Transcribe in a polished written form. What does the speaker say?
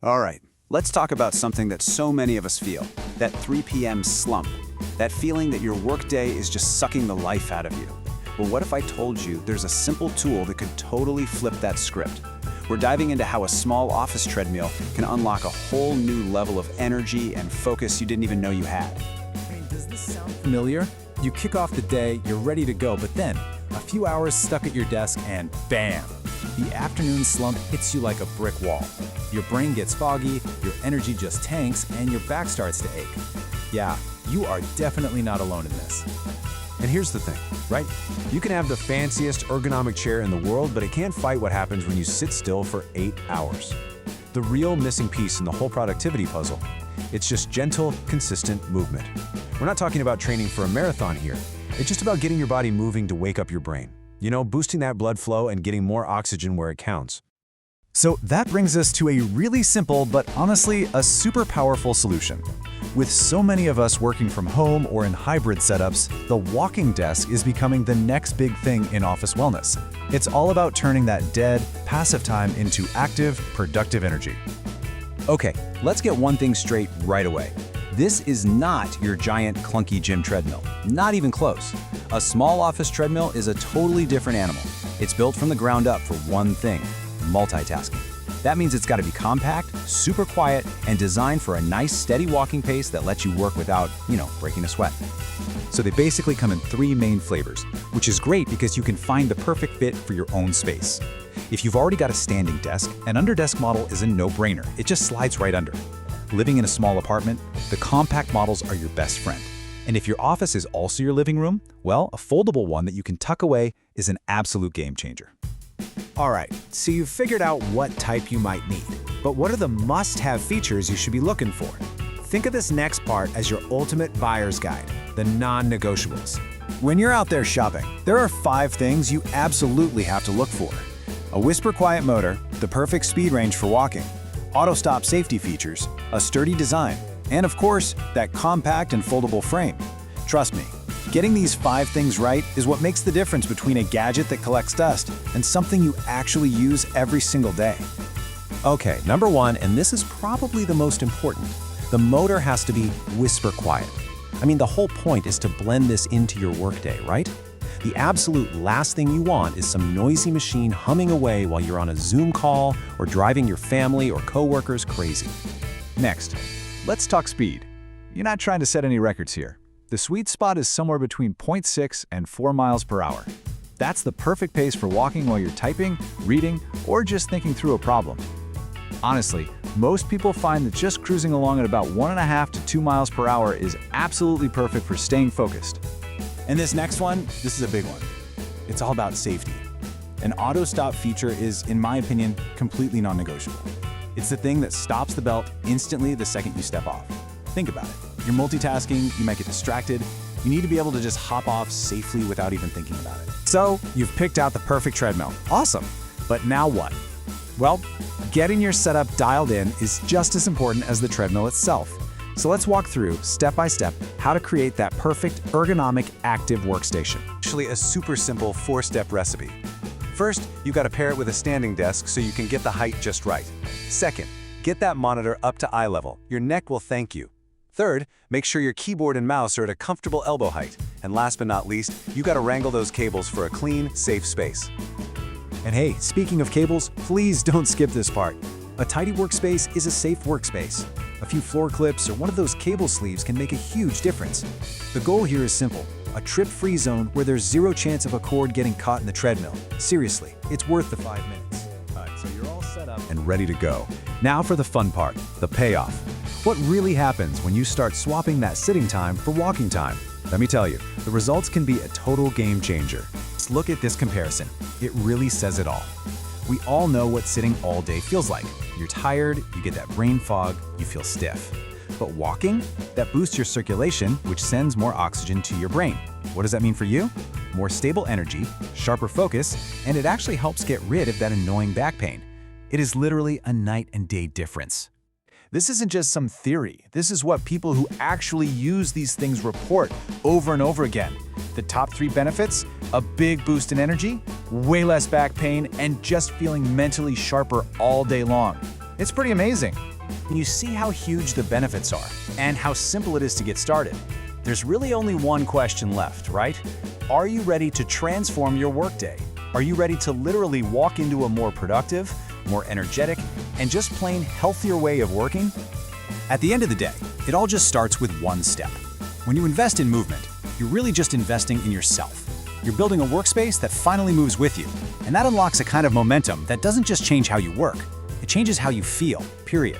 All right, let's talk about something that so many of us feel, that 3 p.m. slump. That feeling that your workday is just sucking the life out of you. Well, what if I told you there's a simple tool that could totally flip that script? We're diving into how a small office treadmill can unlock a whole new level of energy and focus you didn't even know you had. Does this sound familiar? You kick off the day, you're ready to go, but then a few hours stuck at your desk and bam! The afternoon slump hits you like a brick wall. Your brain gets foggy, your energy just tanks, and your back starts to ache. Yeah, you are definitely not alone in this. And here's the thing, right? You can have the fanciest ergonomic chair in the world, but it can't fight what happens when you sit still for 8 hours. The real missing piece in the whole productivity puzzle, it's just gentle, consistent movement. We're not talking about training for a marathon here. It's just about getting your body moving to wake up your brain. You know, boosting that blood flow and getting more oxygen where it counts. So that brings us to a really simple, but honestly, a super powerful solution. With so many of us working from home or in hybrid setups, the walking desk is becoming the next big thing in office wellness. It's all about turning that dead, passive time into active, productive energy. Okay, let's get one thing straight right away. This is not your giant, clunky gym treadmill. Not even close. A small office treadmill is a totally different animal. It's built from the ground up for one thing: multitasking. That means it's got to be compact, super quiet, and designed for a nice, steady walking pace that lets you work without, breaking a sweat. So they basically come in 3 main flavors, which is great because you can find the perfect fit for your own space. If you've already got a standing desk, an underdesk model is a no-brainer. It just slides right under. Living in a small apartment, the compact models are your best friend. And if your office is also your living room, well, a foldable one that you can tuck away is an absolute game changer. All right, so you've figured out what type you might need. But what are the must-have features you should be looking for? Think of this next part as your ultimate buyer's guide, the non-negotiables. When you're out there shopping, there are 5 things you absolutely have to look for. A whisper-quiet motor, the perfect speed range for walking, auto-stop safety features, a sturdy design, and of course, that compact and foldable frame. Trust me, getting these 5 things right is what makes the difference between a gadget that collects dust and something you actually use every single day. Okay, number 1, and this is probably the most important. The motor has to be whisper quiet. I mean, the whole point is to blend this into your workday, right? The absolute last thing you want is some noisy machine humming away while you're on a Zoom call or driving your family or coworkers crazy. Next, let's talk speed. You're not trying to set any records here. The sweet spot is somewhere between 0.6 and 4 miles per hour. That's the perfect pace for walking while you're typing, reading, or just thinking through a problem. Honestly, most people find that just cruising along at about 1.5 to 2 miles per hour is absolutely perfect for staying focused. And this next one, this is a big one. It's all about safety. An auto-stop feature is, in my opinion, completely non-negotiable. It's the thing that stops the belt instantly the second you step off. Think about it. You're multitasking, you might get distracted. You need to be able to just hop off safely without even thinking about it. So, you've picked out the perfect treadmill. Awesome. But now what? Well, getting your setup dialed in is just as important as the treadmill itself. So let's walk through, step by step, how to create that perfect, ergonomic, active workstation. Actually, a super simple 4-step recipe. First, you've got to pair it with a standing desk so you can get the height just right. Second, get that monitor up to eye level. Your neck will thank you. Third, make sure your keyboard and mouse are at a comfortable elbow height. And last but not least, you got to wrangle those cables for a clean, safe space. And hey, speaking of cables, please don't skip this part. A tidy workspace is a safe workspace. A few floor clips or one of those cable sleeves can make a huge difference. The goal here is simple: a trip-free zone where there's 0 chance of a cord getting caught in the treadmill. Seriously, it's worth the 5 minutes. All right, so you're all set up and ready to go. Now for the fun part, the payoff. What really happens when you start swapping that sitting time for walking time? Let me tell you, the results can be a total game changer. Let's look at this comparison. It really says it all. We all know what sitting all day feels like. You're tired, you get that brain fog, you feel stiff. But walking, that boosts your circulation, which sends more oxygen to your brain. What does that mean for you? More stable energy, sharper focus, and it actually helps get rid of that annoying back pain. It is literally a night and day difference. This isn't just some theory. This is what people who actually use these things report over and over again. The top 3 benefits: a big boost in energy, way less back pain, and just feeling mentally sharper all day long. It's pretty amazing. You see how huge the benefits are and how simple it is to get started. There's really only one question left, right? Are you ready to transform your workday? Are you ready to literally walk into a more productive, more energetic, and just plain healthier way of working? At the end of the day, it all just starts with one step. When you invest in movement, you're really just investing in yourself. You're building a workspace that finally moves with you, and that unlocks a kind of momentum that doesn't just change how you work, it changes how you feel, period.